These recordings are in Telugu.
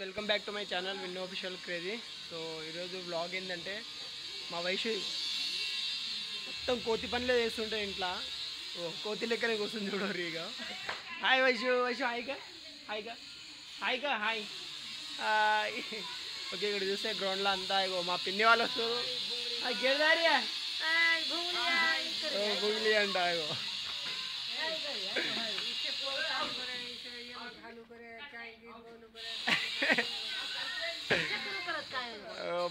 Welcome back to my channel Vinno official crazy. So ఈరోజు వ్లాగ్ ఏంటంటే మా వైషు మొత్తం కోతి పనులే చేస్తుంటే ఇంట్లో కోతి లెక్కనే కూర్చుని చూడరు. ఇక హాయ్ వైషు, వైషు హాయిగా హాయిగా హాయిగా హాయ్. ఓకే, ఇక్కడ చూస్తే గ్రౌండ్లో అంతా ఇగో మా పిన్ని వాళ్ళు వస్తారు. గెడదారియా గుంగ్లీ అంట. ఇగో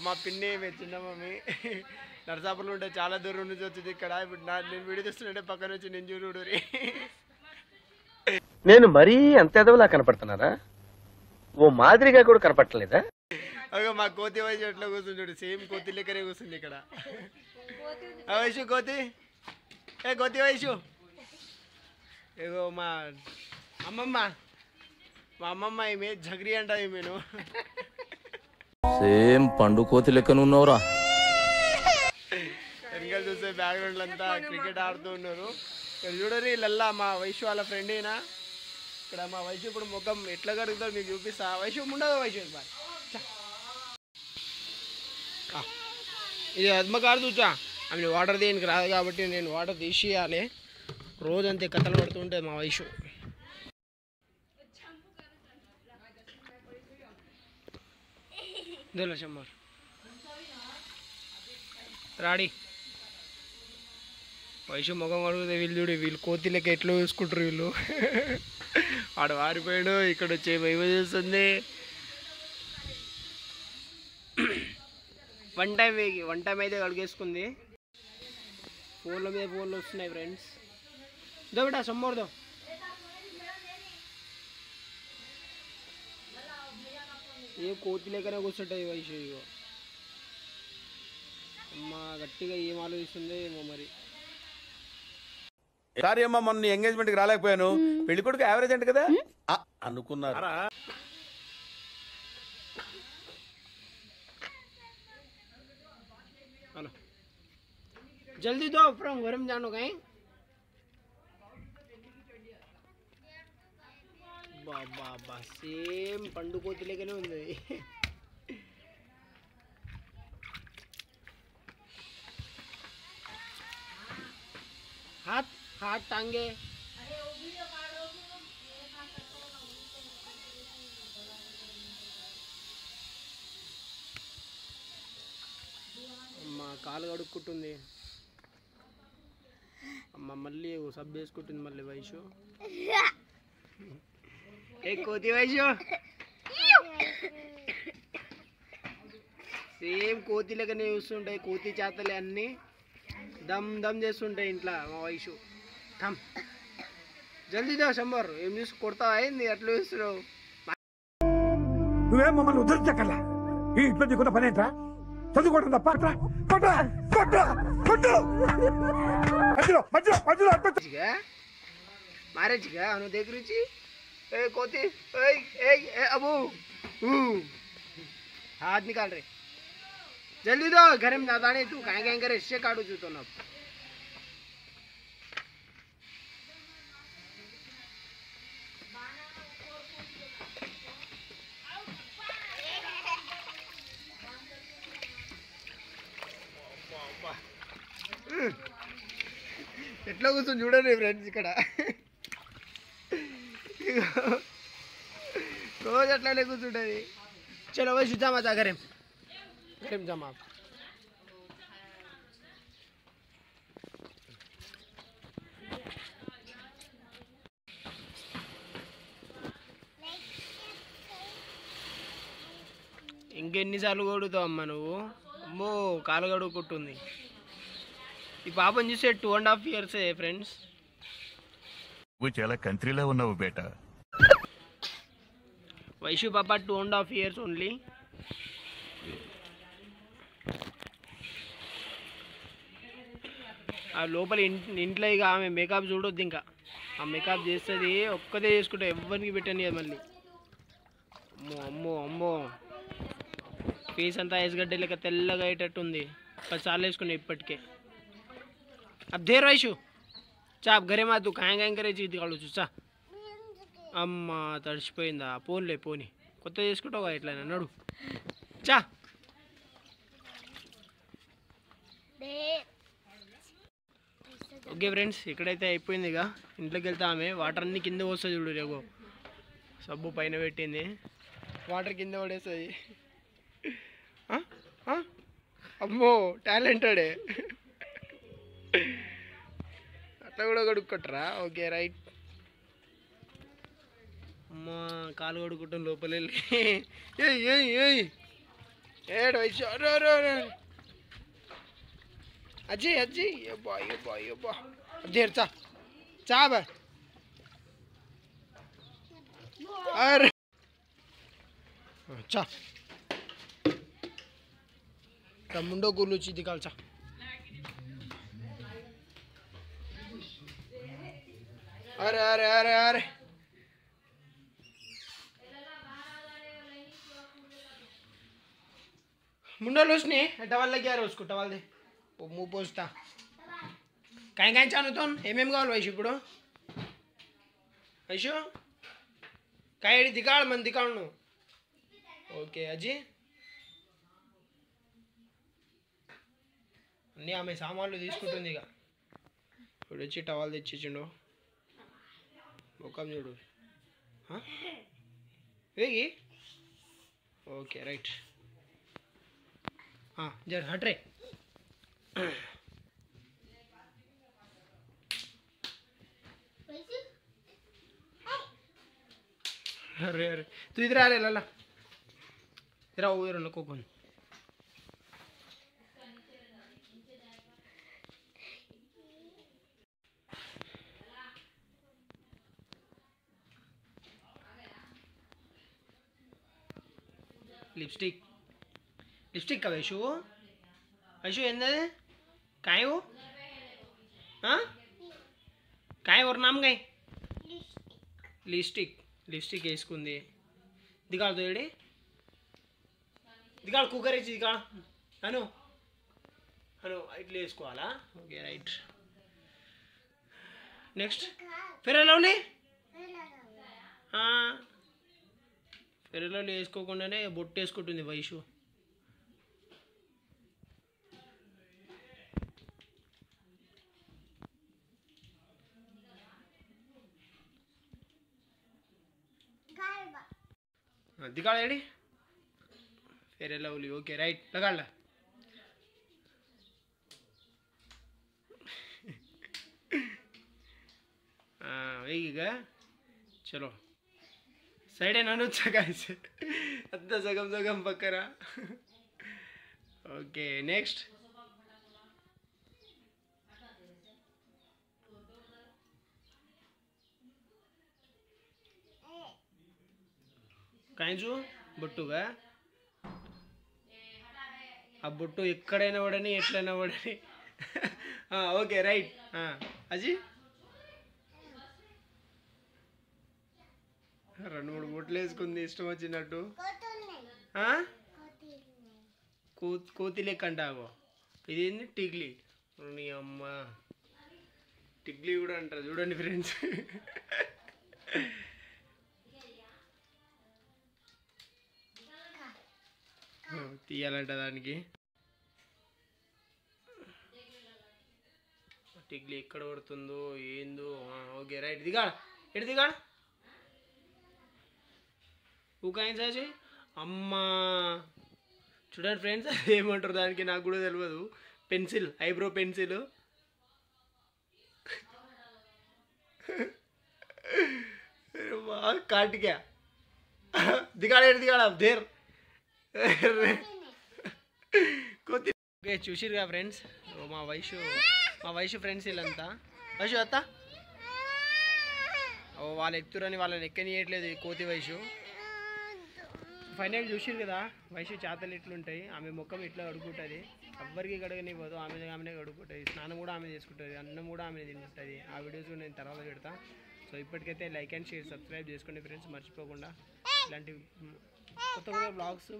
మా పిన్ని చిన్న మమ్మీ నరసాపురంలో ఉంటే చాలా దూరం నుంచి వచ్చింది ఇక్కడ. ఇప్పుడు నేను వీడియో తీస్తుంటే పక్కన వచ్చి నేను చూడు. నేను మరీ అంత ఎదవలా కనపడుతున్నారా? ఓ మాదిరిగా కూడా కనపడలేదా? అగో మా కోతి వయసు ఎట్లా కూర్చుని చూడు, సేమ్ కోతి లెక్కనే కూర్చుంది ఇక్కడ. వయసు కోతి, ఏ కోతి వయసు. ఇగో మా అమ్మమ్మ, మా అమ్మమ్మ ఈమె జగరి అంట. ఈమెను సేమ్ పండు కోతి లెక్కన ఉన్నవరా. వెనకాల చూస్తే బ్యాక్గ్రౌండ్ అంతా క్రికెట్ ఆడుతూ ఉన్నారు. ఇక్కడ చూడరు వీళ్ళల్లా మా వైషు వాళ్ళ ఫ్రెండ్ అయినా. ఇక్కడ మా వైషు ఇప్పుడు ముఖం ఎట్లా కడుగుతాడు మీకు చూపిస్తా. వైషు ఉండదు వైషు బాయ్. ఇది అద్మకాడు చూచా, ఆమె వాటర్ దేనికి రాదు కాబట్టి నేను వాటర్ తీసేయాలి. రోజంతే కథలు పడుతుంటుంది మా వైషు. శంబర్ రాడి వైషు ముఖం అడుగుతే వీళ్ళు చూడు, వీళ్ళు కోతి లెక్క ఎట్లా చూసుకుంటారు వీళ్ళు. ఆడ వారిపోయాడు, ఇక్కడ వచ్చే భయం చేస్తుంది. వన్ టైం అయితే కడిగేసుకుంది. ఫోన్ల మీద ఫోన్లు వస్తున్నాయి ఫ్రెండ్స్. దో బేటా సమ్మోర్దో. ఏ కోతి లెక్కనే కూర్చుంటాయి వైషు. ఇగో అమ్మా గట్టిగా ఏం ఆలోచిస్తుందో ఏమో మరి. సారీ అమ్మా, మొన్న ఎంగేజ్మెంట్ కి రాలేకపోయాను. పెళ్లి కొడుకు యావరేజ్ అంటే కదా అనుకున్నారు. హలో జల్దీ దో ఫ్రమ్ గరం జాను కहीं. బాబా సేమ్ పండు కోతి లెక్కనే ఉంది. हाथ हाथ टांगे అమ్మ కాలు కడుక్కుంటుంది. అమ్మ మళ్ళీ సబ్ వేసుకుంటుంది మళ్ళీ వైషు. ఏ కోతి వైషు సేమ్ కోతి లెక్కనే చూస్తుంటాయి. కోతి చేతలే అన్నీ దమ్ దమ్ చేస్తుంటాయి ఇంట్లో మా వైషు. థమ్ జల్దీ దో శంబర్, ఏం చూసి కొడతావా అయింది అట్లా చూస్తున్నావు. నువ్వేం మమ్మల్ని ఉద్ధరించక్కర్లా. ఈ ఇంట్లో నీకున్న పని ఏంట్రా? చదువుకోవడం తప్ప. మారేజ్గా నువ్వు దగ్గరించి ఏ కోతి అబూ हाथ निकाल रहे जल्दी दो. घर में ज्यादा नहीं, तू कहीं करे इससे काटू जूतो ना. ఎట్లా కూర్చొని చూడండి ఫ్రెండ్స్ ఇక్కడ. రోజు అట్లానే కూర్చుంటుంది. चलो वही सुधा मत घरे घरे जमा. ఇంకెన్నిసార్లు కొడుతావు అమ్మ నువ్వు? అమ్మో కాలు కడుక్కుంటుంది. ఈ పాపని చూసే 2.5 years ఫ్రెండ్స్. నువ్వు చాలా కంట్రీలో ఉన్నావు బేటా. వైషు పాప 2.5 years ఓన్లీ. ఆ లోపల ఇంట్లో ఇక ఆమె మేకప్ చూడొద్దు. ఇంకా ఆ మేకప్ చేస్తుంది ఒక్కదే చేసుకుంటే ఎవరికి పెట్టని మళ్ళీ. అమ్మో అమ్మో అమ్మో ఫేస్ అంతా ఐస్గడ్డ లెక్క తెల్లగా అయ్యేటట్టుంది. 10 साल వేసుకున్నా ఇప్పటికే. अब देर वैशु चा घरे मा तू काय काय करायची ती काढू चा अम्मा तडिसिपोయిందా పోన్లే పోని కొత్త చేసుకుంటావు ఇట్లా నడు చా. ఓకే ఫ్రెండ్స్, ఇక్కడైతే అయిపోయింది. ఇక ఇంట్లోకి వెళ్తే ఆమె వాటర్ అన్ని కింద వస్తుంది చూడు. రేగో సబ్బు పైన పెట్టింది, వాటర్ కింద పడేస్తుంది. అమ్మో టాలెంటెడే, అట్లా కూడా కడుక్కొట్టరా? Okay right. అమ్మా కాలు కడుక్కుంటాం లోపల వెళ్ళి. ఏడు వయసు అజ్జి అజ్జి అబ్బా అబ్బా అబ్బా అజ్జి చా చా బా అరే చా ముండో గుళ్ళు చిది కాల్చా. अरे अरे अरे अरे मुंडा लोसनी टवाल लगे यार उसको टवाल दे वो मुंह पोछता काय काय चालू तो ఏమేం కావాలి వైషు ఇప్పుడు వైషు కాయడి దిగాळ మన దిగాळను ఓకే అజీ అన్నీ ఆమె సామాన్లు తీసుకుంటుంది ఇక ఇప్పుడు వచ్చి టవాల్ తెచ్చిచ్చిండు ముఖం చూడు వేగి ఓకే రైట్ जर हट रे अरे अरे तू इधर आ रे लाला इधर आओ इधर नको कौन लिपस्टिक लिपस्टिक का वैशु वैशु एंदे काय वो हाँ काय और नाम काय लिपस्टिक लिपस्टिक వేసుకుంది దిగాల్ తోడి దిగాల్ కుక్కర్ ఇచ్చి దిగాల్ అను అను ఇట్లా వేసుకోవాలా okay right next fair and lovely fair and lovely వేసుకోకుండానే బొట్టు వేసుకుంటుంది వైషు दिखाड़ ready fair and lovely okay right लगा ला वेगीगा चलो सैड नानु गाइस अद्द सगम सगम पक्करा ओके नेक्स्ट కాంచు బొట్టుగా ఆ బొట్టు ఎక్కడైనా పడని ఎట్లైనా పడని ఓకే రైట్ అజీ రెండు మూడు బొట్లు వేసుకుంది ఇష్టం వచ్చినట్టు కోతి లెక్క అంటాగో ఇదేంది టిగ్లీ నీ అమ్మ టిగ్లీ కూడా అంటారు చూడండి ఫ్రెండ్స్ తీయాలంట దానికి టిగ్లీ ఎక్కడ పడుతుందో ఏందో ఓకే రైట్ దిగాడు ఎటు దిగాడు ఊకాయించాచి అమ్మా చూడండి ఫ్రెండ్స్ ఏమంటారు దానికి నాకు కూడా తెలియదు పెన్సిల్ ఐబ్రో పెన్సిల్ కాటికా దిగాడు ఎటు దిగాడు దేర్ ఓకే చూసిరుగా ఫ్రెండ్స్ మా వైషు ఫ్రెండ్స్ వీళ్ళంతా వైషు అత్త వాళ్ళు ఎక్కుతురని వాళ్ళని ఎక్కనియట్లేదు కోతి వైషు ఫైనల్ చూసిరు కదా వైషు చేతలు ఇట్లుంటాయి ఆమె ముఖం ఇట్లా కడుక్కుంటుంది ఎవ్వరికి కడగనివ్వదు ఆమెనే కడుక్కుంటుంది స్నానం కూడా ఆమె చేసుకుంటుంది అన్నం కూడా ఆమె తింటుంది ఆ వీడియోస్ నేను తర్వాత పెడతా సో ఇప్పటికైతే లైక్ అండ్ షేర్ సబ్స్క్రైబ్ చేసుకోండి ఫ్రెండ్స్ మర్చిపోకుండా ఇలాంటి కొత్త కొత్త బ్లాగ్స్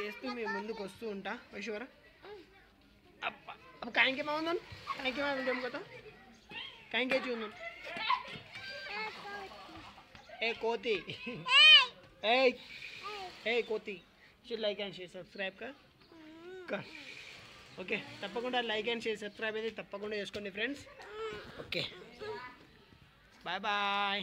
వేస్తూ మేము ముందుకు వస్తూ ఉంటా వైశ్వరా अब काहे के माउंदन काहे के माउंदन को तो काहे के चुनन ए कोती ए హే కోతి should like and share subscribe కర్ ఓకే తప్పకుండా లైక్ అండ్ షేర్ సబ్స్క్రైబ్ అయితే తప్పకుండా చేసుకోండి ఫ్రెండ్స్. Okay bye bye.